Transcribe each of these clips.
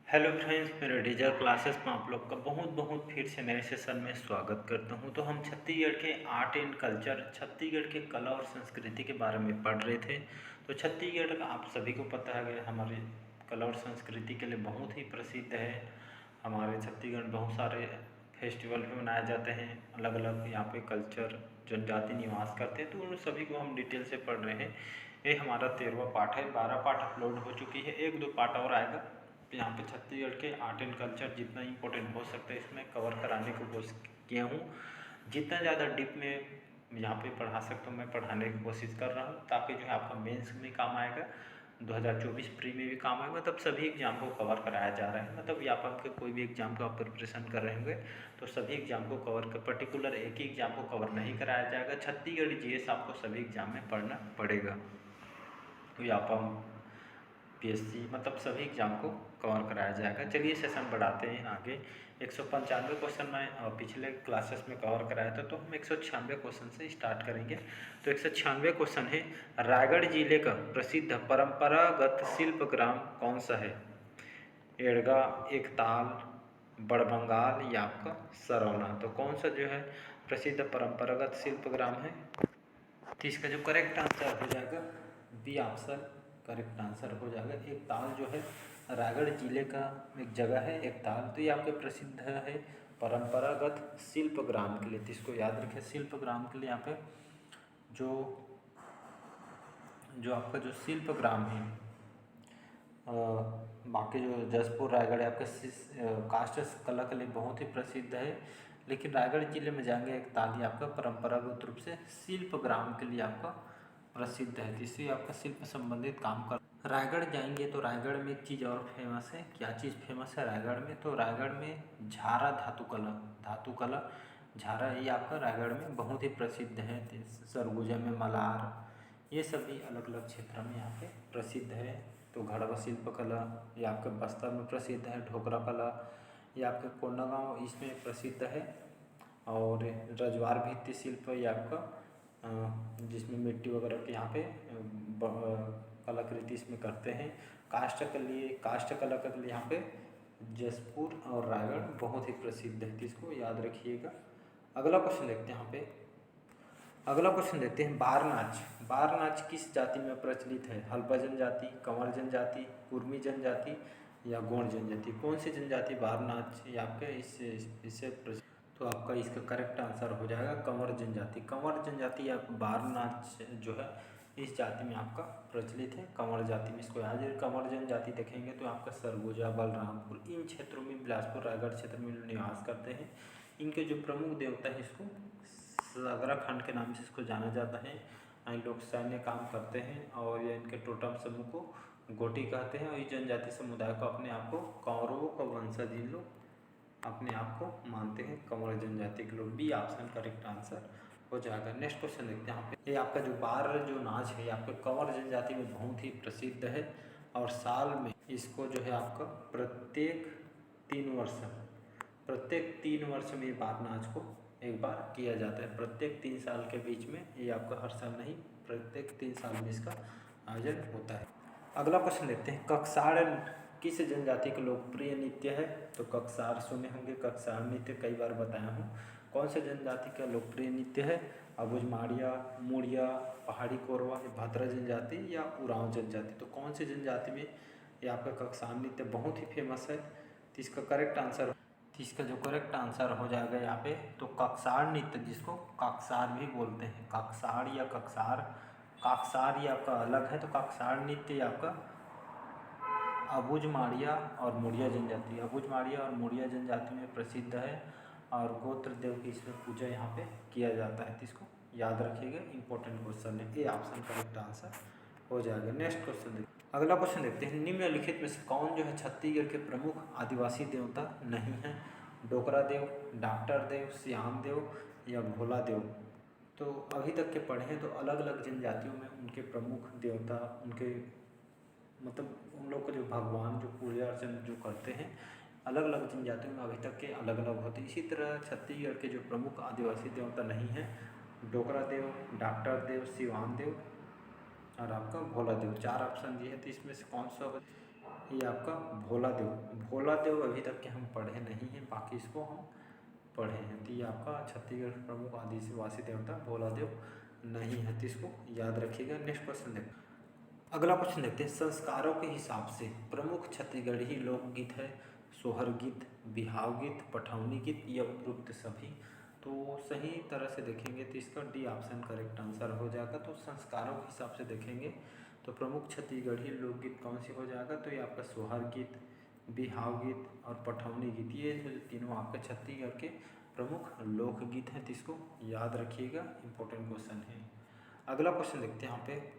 Hello friends, मेरे डीजर classes में आप लोग का बहुत बहुत फिर से नए सेशन में स्वागत करता हूं। तो हम छत्तीसगढ़ के आर्ट एंड कल्चर, छत्तीसगढ़ के कला और संस्कृति के बारे में पढ़ रहे थे। तो छत्तीसगढ़ का आप सभी को पता है कि हमारे कला और संस्कृति के लिए बहुत ही प्रसिद्ध है। हमारे छत्तीसगढ़ में बहुत सारे फेस्टिवल भी मनाए जाते हैं, अलग अलग यहाँ पे कल्चर जनजाति निवास करते हैं। तो उन सभी को हम डिटेल से पढ़ रहे हैं। ये हमारा 13वां पार्ट है, 12 पार्ट अपलोड हो चुकी है, एक दो पार्ट और आएगा। तो यहाँ पे छत्तीसगढ़ के आर्ट एंड कल्चर जितना इम्पोर्टेंट हो सकता है इसमें कवर कराने की कोशिश किया हूँ। जितना ज़्यादा डीप में यहाँ पे पढ़ा सकता हूँ मैं पढ़ाने की कोशिश कर रहा हूँ, ताकि जो है आपका मेंस में काम आएगा, 2024 प्री में भी काम आएगा। मतलब सभी एग्जाम को कवर कराया जा रहा है। मतलब यहाँ पर कोई भी एग्जाम का आप प्रिपरेशन कर रहे होंगे तो सभी एग्जाम को कवर कर, पर्टिकुलर एक ही एग्जाम को कवर नहीं कराया जाएगा। छत्तीसगढ़ जीएस आपको सभी एग्जाम में पढ़ना पड़ेगा। तो यहाँ पर पीएससी मतलब सभी एग्जाम को कवर कराया जाएगा। चलिए सेशन बढ़ाते हैं आगे। 195 क्वेश्चन मैं पिछले क्लासेस में कवर कराया था, तो हम 196 क्वेश्चन से स्टार्ट करेंगे। तो 196 क्वेश्चन है, रायगढ़ जिले का प्रसिद्ध परंपरागत शिल्प ग्राम कौन सा है? एड़गा, एकताल, बड़बंगाल या आपका सरौना। तो कौन सा जो है प्रसिद्ध परंपरागत शिल्प ग्राम है? तो इसका जो करेक्ट आंसर हो जाएगा बी ऑप्शन करेक्ट आंसर हो जाएगा। एक ताल जो है रायगढ़ जिले का एक जगह है एक ताल, तो ये आपके प्रसिद्ध है परंपरागत शिल्प ग्राम के लिए। तो इसको याद रखें, शिल्प ग्राम के लिए यहाँ पे जो जो आपका जो शिल्प ग्राम है, बाकी जो जसपुर रायगढ़ है आपका काष्ठ कला के लिए बहुत ही प्रसिद्ध है। लेकिन रायगढ़ जिले में जाएंगे एक ताली आपका परंपरागत रूप से शिल्प ग्राम के लिए आपका प्रसिद्ध है, जिससे आपका शिल्प संबंधित काम कर। रायगढ़ जाएंगे तो रायगढ़ में एक चीज़ और फेमस है। क्या चीज़ फेमस है रायगढ़ में? तो रायगढ़ में झारा धातु कला झारा ये आपका रायगढ़ में बहुत ही प्रसिद्ध है। सरगुजा में मलार, ये सभी अलग अलग क्षेत्र में यहाँ पे प्रसिद्ध है। तो घड़वा शिल्प कला ये आपके बस्तर में प्रसिद्ध है। ढोकरा कला ये आपके कोंडागांव इसमें प्रसिद्ध है। और रजवार भित्ति शिल्प ये आपका जिसमें मिट्टी वगैरह के यहाँ पे कलाकृति इसमें करते हैं। काष्ठ कला के लिए यहाँ पे जसपुर और रायगढ़ बहुत ही प्रसिद्ध है, इसको याद रखिएगा। अगला क्वेश्चन देखते हैं यहाँ पे। अगला क्वेश्चन देखते हैं, बार नाच। बार नाच किस जाति में प्रचलित है? हल्बा जनजाति, कंवर जनजाति, कुर्मी जनजाति या गोंड जनजाति। कौन सी जनजाति बार नाच ये आपके इससे तो आपका इसका करेक्ट आंसर हो जाएगा कंवर जनजाति। कंवर जनजाति या बार नाच जो है इस जाति में आपका प्रचलित है, कंवर जाति में। इसको याद है। कंवर जनजाति देखेंगे तो आपका सरगुजा, बलरामपुर इन क्षेत्रों में, बिलासपुर रायगढ़ क्षेत्र में निवास करते हैं। इनके जो प्रमुख देवता है इसको सागरा खंड के नाम से इसको जाना जाता है। इन लोग सैन्य काम करते हैं और ये इनके टोटम समूह को गोटी कहते हैं। और इस जनजाति समुदाय को अपने आप को कौरवों का वंशज इन लोग अपने आप को मानते हैं, कंवर जनजाति के लोग। बी ऑप्शन करेक्ट आंसर हो जाएगा। नेक्स्ट क्वेश्चन देखते हैं यहाँ पे। ये आपका जो बार जो नाच है आपके कंवर जनजाति में बहुत ही प्रसिद्ध है। और साल में इसको जो है आपका प्रत्येक 3 वर्ष में ये बार नाच को एक बार किया जाता है। प्रत्येक 3 साल के बीच में, ये आपका हर साल नहीं, प्रत्येक 3 साल में इसका आयोजन होता है। अगला क्वेश्चन देखते हैं, ककसाड़ किस जनजाति का लोकप्रिय नृत्य है? तो ककसार सुने होंगे, ककसार नृत्य कई बार बताया हूँ। कौन से जनजाति का लोकप्रिय नृत्य है? अबुझमाड़िया, मुड़िया, पहाड़ी कोरवा, भाद्रा जनजाति या उरांव जनजाति। तो कौन सी जनजाति में ये आपका ककसार नृत्य बहुत ही फेमस है? तो इसका करेक्ट आंसर, तो इसका जो करेक्ट आंसर हो जाएगा यहाँ पे, तो ककसार नृत्य जिसको ककसार भी बोलते हैं, ककसार या ककसार, ककसार ये आपका अलग है। तो ककसार नृत्य आपका अबुझमाड़िया और मुड़िया जनजाति, अबुझमाड़िया और मुड़िया जनजाति में प्रसिद्ध है। और गोत्र देव की इसमें पूजा यहाँ पे किया जाता है। तो इसको याद रखिएगा, इंपॉर्टेंट क्वेश्चन है। ये ऑप्शन करेक्ट आंसर हो जाएगा। नेक्स्ट क्वेश्चन देखिए। अगला क्वेश्चन देखते हैं, निम्नलिखित में से कौन जो है छत्तीसगढ़ के प्रमुख आदिवासी देवता नहीं है? डोकरा देव, डॉक्टर देव, श्याम देव या भोला देव। तो अभी तक के पढ़े हैं तो अलग अलग जनजातियों में उनके प्रमुख देवता, उनके मतलब उन लोग को जो भगवान जो पूजा अर्चन जो करते हैं, अलग अलग जनजातियों में अभी तक के अलग अलग होते हैं। इसी तरह छत्तीसगढ़ के जो प्रमुख आदिवासी देवता नहीं हैं, डोकरा देव, डॉक्टर देव, शिवान देव और आपका भोला देव। 4 ऑप्शन दिए हैं, तो इसमें से कौन सा ये आपका भोला देव। भोला देव अभी तक के हम पढ़े नहीं हैं, बाकी इसको हम पढ़े हैं। तो ये आपका छत्तीसगढ़ प्रमुख आदिवासी देवता भोला देव नहीं है, तो इसको याद रखिएगा। नेक्स्ट क्वेश्चन देखते हैं। अगला क्वेश्चन देखते हैं। संस्कारों के हिसाब से प्रमुख छत्तीसगढ़ी लोकगीत है सोहर गीत, बिहाव गीत, पठौनी गीत या उपयुक्त सभी। तो सही तरह से देखेंगे तो इसका डी ऑप्शन करेक्ट आंसर हो जाएगा। तो संस्कारों के हिसाब से देखेंगे तो प्रमुख छत्तीसगढ़ी लोकगीत कौन सी हो जाएगा, तो ये आपका सोहर गीत, बिहाव गीत और पठौनी गीत, ये तीनों आपके छत्तीसगढ़ के प्रमुख लोकगीत हैं। तो इसको याद रखिएगा, इंपॉर्टेंट क्वेश्चन है। अगला क्वेश्चन देखते हैं यहाँ पे।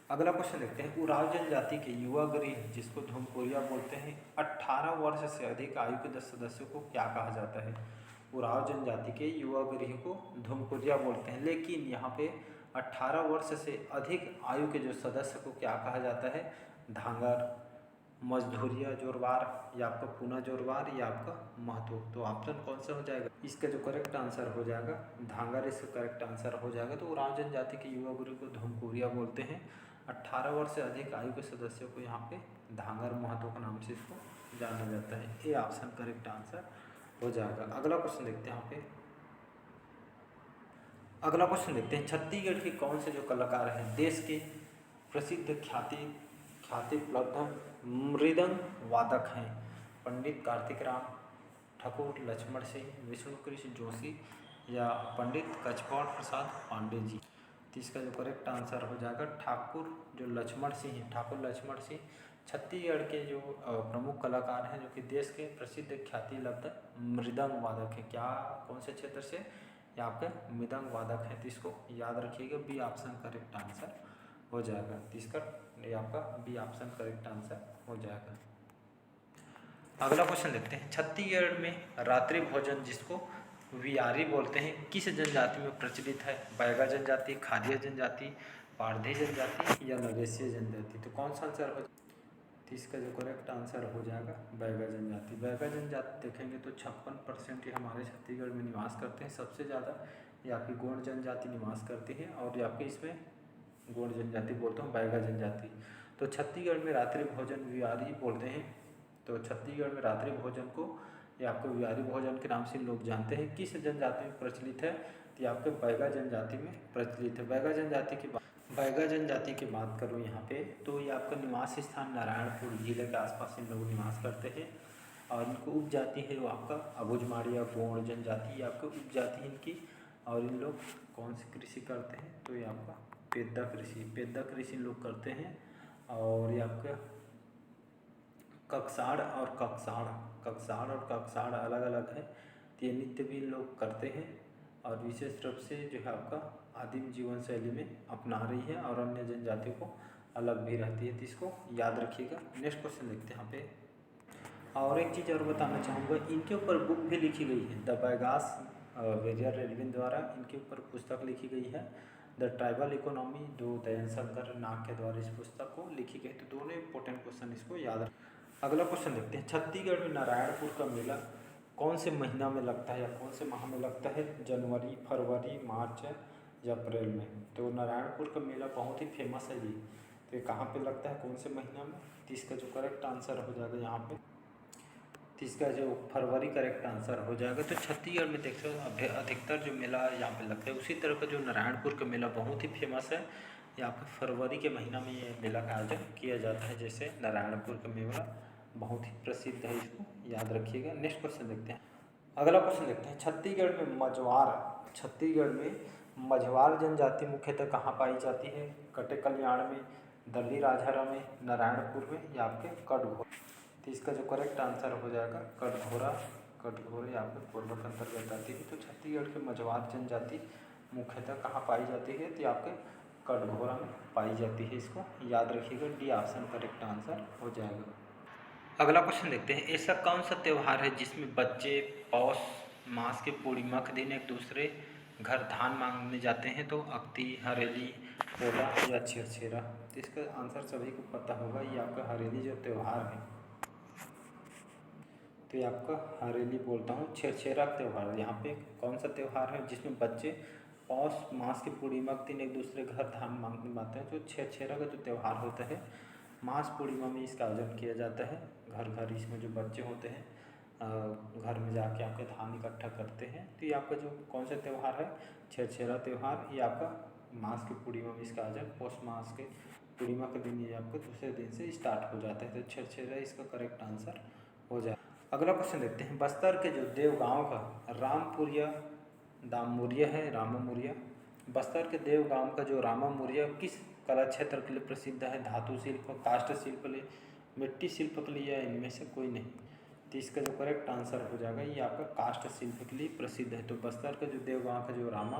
अगला क्वेश्चन देखते हैं। उराव जनजाति के युवा गृह जिसको धुमकोरिया बोलते हैं, 18 वर्ष से अधिक आयु के 10 सदस्यों को क्या कहा जाता है। उराव जनजाति के युवा गृह को धुमकोरिया बोलते हैं, लेकिन यहाँ पे 18 वर्ष से अधिक आयु के जो सदस्य को क्या कहा जाता है, धांगर, मजदूरिया जोरवार या आपका पूना जोरवार या आपका महतो। तो ऑप्शन कौन सा हो जाएगा, इसका जो करेक्ट आंसर हो जाएगा धांगर, इसका करेक्ट आंसर हो जाएगा। तो उराव जनजाति के युवा गृह को धुमकोरिया बोलते हैं। 18 वर्ष से अधिक आयु के सदस्यों को यहाँ पे धांगर महतो के नाम से इसको जाना जाता है। ये ऑप्शन करेक्ट आंसर हो जाएगा। अगला क्वेश्चन देखते हैं यहाँ पे। अगला क्वेश्चन देखते हैं। छत्तीसगढ़ के कौन से जो कलाकार हैं देश के प्रसिद्ध ख्यातिप्लब्ध मृदंग वादक हैं, पंडित कार्तिक राम, ठाकुर लक्ष्मण सिंह, विष्णु कृष्ण जोशी या पंडित कचपौड़ प्रसाद पांडे जी। तो इसका जो करेक्ट आंसर हो जाएगा ठाकुर जो लक्ष्मण सिंह हैं, ठाकुर लक्ष्मण सिंह छत्तीसगढ़ के जो प्रमुख कलाकार हैं, जो कि देश के प्रसिद्ध ख्यातिलब्ध मृदंग वादक हैं। क्या कौन से क्षेत्र से, या आपके मृदंग वादक हैं। तो इसको याद रखिएगा, बी ऑप्शन करेक्ट आंसर हो जाएगा। तो इसका ये आपका बी ऑप्शन करेक्ट आंसर हो जाएगा। अगला क्वेश्चन देखते हैं। छत्तीसगढ़ में रात्रि भोजन जिसको वियारी बोलते हैं किस जनजाति में प्रचलित है, बैगा जनजाति, खारिया जनजाति, पारधी जनजाति या नगेशिया जनजाति। तो कौन सा आंसर हो, तो इसका जो करेक्ट आंसर हो जाएगा बैगा जनजाति। बैगा जनजाति देखेंगे तो 56% ही हमारे छत्तीसगढ़ में निवास करते हैं। सबसे ज़्यादा ये आपकी गोंड जनजाति निवास करती है, और ये आपके इसमें गोंड जनजाति बोलते हैं बैगा जनजाति। तो छत्तीसगढ़ में रात्रि भोजन वियारी बोलते हैं। तो छत्तीसगढ़ में रात्रि भोजन को ये आपको वियारी भोजन के नाम से लोग जानते हैं। किस जनजाति में प्रचलित है, तो ये आपके बैगा जनजाति में प्रचलित है। बैगा जनजाति की बात करूँ यहाँ पे, तो ये आपका निवास स्थान नारायणपुर जिले के आसपास इन लोग निवास करते हैं, और इनको उपजाति है वो आपका अबुझमाड़िया गोंड जनजाति, ये आपको उपजाति है इनकी। और इन लोग कौन सी कृषि करते हैं, तो ये आपका पेद्दा कृषि इन लोग करते हैं। और ये आपका कक्साड़ और कक्साड़ अलग अलग है, तो ये नृत्य भी लोग करते हैं, और विशेष रूप से जो है आपका आदिम जीवन शैली में अपना रही है, और अन्य जनजातियों को अलग भी रहती है। तो इसको याद रखिएगा। नेक्स्ट क्वेश्चन देखते हैं यहाँ पे। और एक चीज़ और बताना चाहूँगा, इनके ऊपर बुक भी लिखी गई है, द बैगास वेरियर रेलविन द्वारा इनके ऊपर पुस्तक लिखी गई है, द ट्राइबल इकोनॉमी, जो दयान शंकर नाग के द्वारा इस पुस्तक को लिखी गई। तो दोनों इंपॉर्टेंट क्वेश्चन इसको याद रखें। अगला क्वेश्चन देखते हैं। छत्तीसगढ़ में नारायणपुर का मेला कौन से महीना में लगता है, या कौन से माह में लगता है, जनवरी, फरवरी, मार्च या अप्रैल में। तो नारायणपुर का मेला बहुत ही फेमस है जी। तो ये कहाँ पे लगता है, कौन से महीना में, तो इसका जो करेक्ट आंसर हो जाएगा यहाँ पे, तो इसका जो फरवरी करेक्ट आंसर हो जाएगा। तो छत्तीसगढ़ में देख सकते हो अधिकतर जो मेला यहाँ पे लगता है, उसी तरह का जो नारायणपुर का मेला बहुत ही फेमस है, यहाँ पे फरवरी के महीना में ये मेला का आयोजन किया जाता है। जैसे नारायणपुर का मेला बहुत ही प्रसिद्ध है, इसको याद रखिएगा। नेक्स्ट क्वेश्चन देखते हैं। अगला क्वेश्चन देखते हैं। छत्तीसगढ़ में मझवार जनजाति मुख्यतः कहाँ पाई जाती है, कटे कल्याण में, दल्ली राजहरा में, नारायणपुर में या आपके कटघोरा। तो इसका जो करेक्ट आंसर हो जाएगा कटघोरा आपके पूर्व के अंतर्गत आती है। तो छत्तीसगढ़ के मझवार जनजाति मुख्यतः कहाँ पाई जाती है, तो आपके कटघोरा में पाई जाती है। इसको याद रखिएगा, डी ऑप्शन करेक्ट आंसर हो जाएगा। अगला क्वेश्चन देखते हैं। ऐसा कौन सा त्यौहार है जिसमें बच्चे पौष मास के पूर्णिमा के दिन एक दूसरे घर धान मांगने जाते हैं, तो अक्ति, हरेली, पोला या छेरछेरा। तो इसका आंसर सभी को पता होगा, ये आपका हरेली जो त्यौहार है, तो ये आपका हरेली बोलता हूँ। छेरछेरा त्यौहार यहाँ पे कौन सा त्यौहार है जिसमें बच्चे पौष मास की पूर्णिमा के दिन एक दूसरे घर धान मांगने आते हैं। जो छेरछेरा का जो त्यौहार होता है, मास पूर्णिमा में इसका आयोजन किया जाता है। घर घर इसमें जो बच्चे होते हैं घर में जाके आपके धान इकट्ठा करते हैं। तो ये आपका जो कौन सा त्यौहार है, छेरछेरा त्यौहार, ये आपका मास की पूर्णिमा में इसका आयोजन, पौष मास के पूर्णिमा के दिन ये आपको दूसरे दिन से स्टार्ट हो जाता है। तो छेरछेरा इसका करेक्ट आंसर हो जाए। अगला क्वेश्चन देखते हैं, बस्तर के जो देव गाँव का रामपुरिया दाममुरिया है, रामामुरिया, बस्तर के देव गाँव का जो रामामुरिया किस कला क्षेत्र के लिए प्रसिद्ध है? धातु शिल्प, काष्ठ शिल्प के लिए, मिट्टी शिल्प के लिए, या इनमें से कोई नहीं? तो इसका जो करेक्ट आंसर हो जाएगा ये आपका काष्ठ शिल्प के लिए प्रसिद्ध है। तो बस्तर का जो देव गाँव का जो रामा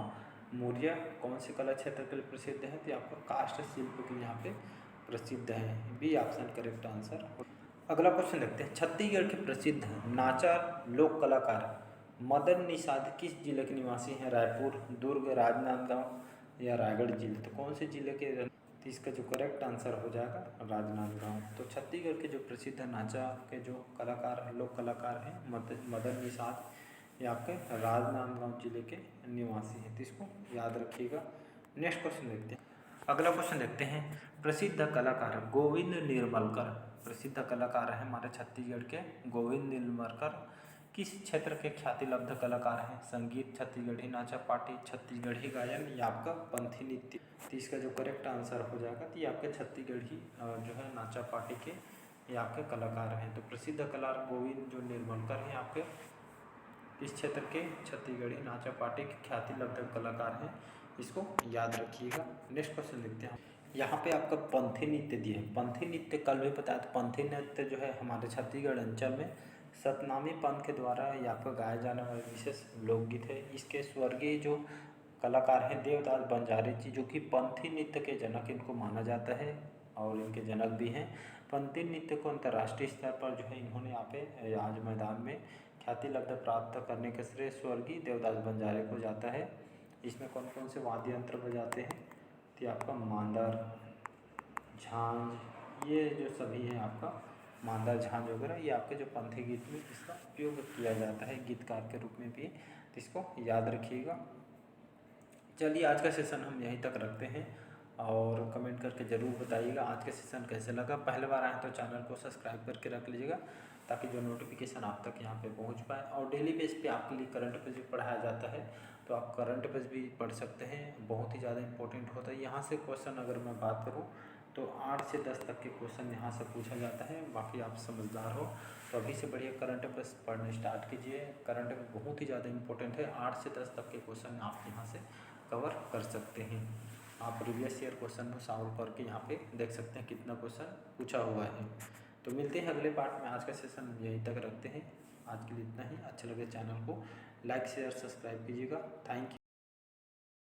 मौर्य कौन से कला क्षेत्र के लिए प्रसिद्ध है? तो आपका काष्ठ शिल्प के लिए यहाँ पे प्रसिद्ध है। B option correct answer. अगला क्वेश्चन देखते हैं, छत्तीसगढ़ के प्रसिद्ध नाचार लोक कलाकार मदन निषाद किस जिले के निवासी हैं? रायपुर, दुर्ग, राजनांदगांव या रायगढ़ जिले? तो कौन से जिले के? तो इसका जो करेक्ट आंसर हो जाएगा राजनांदगांव। तो छत्तीसगढ़ के जो प्रसिद्ध नाचा के जो कलाकार लोक कलाकार हैं मदन निषाद, ये आपके राजनांदगांव जिले के निवासी हैं। तो इसको याद रखिएगा। नेक्स्ट क्वेश्चन देखते हैं। अगला क्वेश्चन देखते हैं, प्रसिद्ध कलाकार गोविंद निर्मलकर, प्रसिद्ध कलाकार हैं हमारे छत्तीसगढ़ के गोविंद निर्मलकर किस क्षेत्र के ख्याति लब्ध कलाकार हैं? संगीत, छत्तीसगढ़ी नाचा पार्टी, छत्तीसगढ़ी गायन या आपका पंथी नृत्य? तो इसका जो करेक्ट आंसर हो जाएगा तो ये आपके छत्तीसगढ़ी जो है नाचा पार्टी के ये आपके कलाकार हैं। तो प्रसिद्ध कलाकार गोविंद जो निर्मलकर हैं आपके इस क्षेत्र के छत्तीसगढ़ी नाचा पार्टी के ख्याति लब्ध कलाकार हैं, इसको याद रखिएगा। नेक्स्ट क्वेश्चन देखते हैं। यहाँ पे आपका पंथी नृत्य दिए हैं। पंथी नृत्य कल भी बताया था। पंथी नृत्य जो है हमारे छत्तीसगढ़ अंचल में सतनामी पंथ के द्वारा यहाँ पर गाया जाने वाला विशेष लोकगीत है। इसके स्वर्गीय जो कलाकार हैं देवदास बंजारे जी, जो कि पंथी नृत्य के जनक इनको माना जाता है और इनके जनक भी हैं। पंथी नृत्य को अंतर्राष्ट्रीय स्तर पर जो है इन्होंने यहाँ पे आज मैदान में ख्याति लब्ध प्राप्त करने के श्रेय स्वर्गीय देवदास बंजारे को जाता है। इसमें कौन कौन से वाद्य यंत्र बजाते हैं? तो आपका मांदर, झांझ, ये जो सभी हैं आपका मांदर, झांझ वगैरह, ये आपके जो पंथी गीत में इसका उपयोग किया जाता है गीतकार के रूप में भी। तो इसको याद रखिएगा। चलिए आज का सेशन हम यहीं तक रखते हैं और कमेंट करके ज़रूर बताइएगा आज का सेशन कैसे लगा। पहले बार आए तो चैनल को सब्सक्राइब करके रख लीजिएगा ताकि जो नोटिफिकेशन आप तक यहाँ पे पहुँच पाए। और डेली बेस पे आपके लिए करंट अफेयर्स भी पढ़ाया जाता है, तो आप करंट अफेयर्स भी पढ़ सकते हैं। बहुत ही ज़्यादा इंपॉर्टेंट होता है। यहाँ से क्वेश्चन अगर मैं बात करूँ तो 8 से 10 तक के क्वेश्चन यहाँ से पूछा जाता है। बाकी आप समझदार हो तो अभी से बढ़िया करंट अफेयर्स पढ़ने स्टार्ट कीजिए। करंट अफेयर बहुत ही ज़्यादा इंपॉर्टेंट है। 8 से 10 तक के क्वेश्चन आप यहाँ से कवर कर सकते हैं। आप प्रीवियस ईयर क्वेश्चन को सॉल्व करके यहाँ पे देख सकते हैं कितना क्वेश्चन पूछा हुआ है। तो मिलते हैं अगले पार्ट में। आज का सेशन यहीं तक रखते हैं। आज के लिए इतना ही। अच्छा लगे चैनल को लाइक शेयर सब्सक्राइब कीजिएगा। Thank you.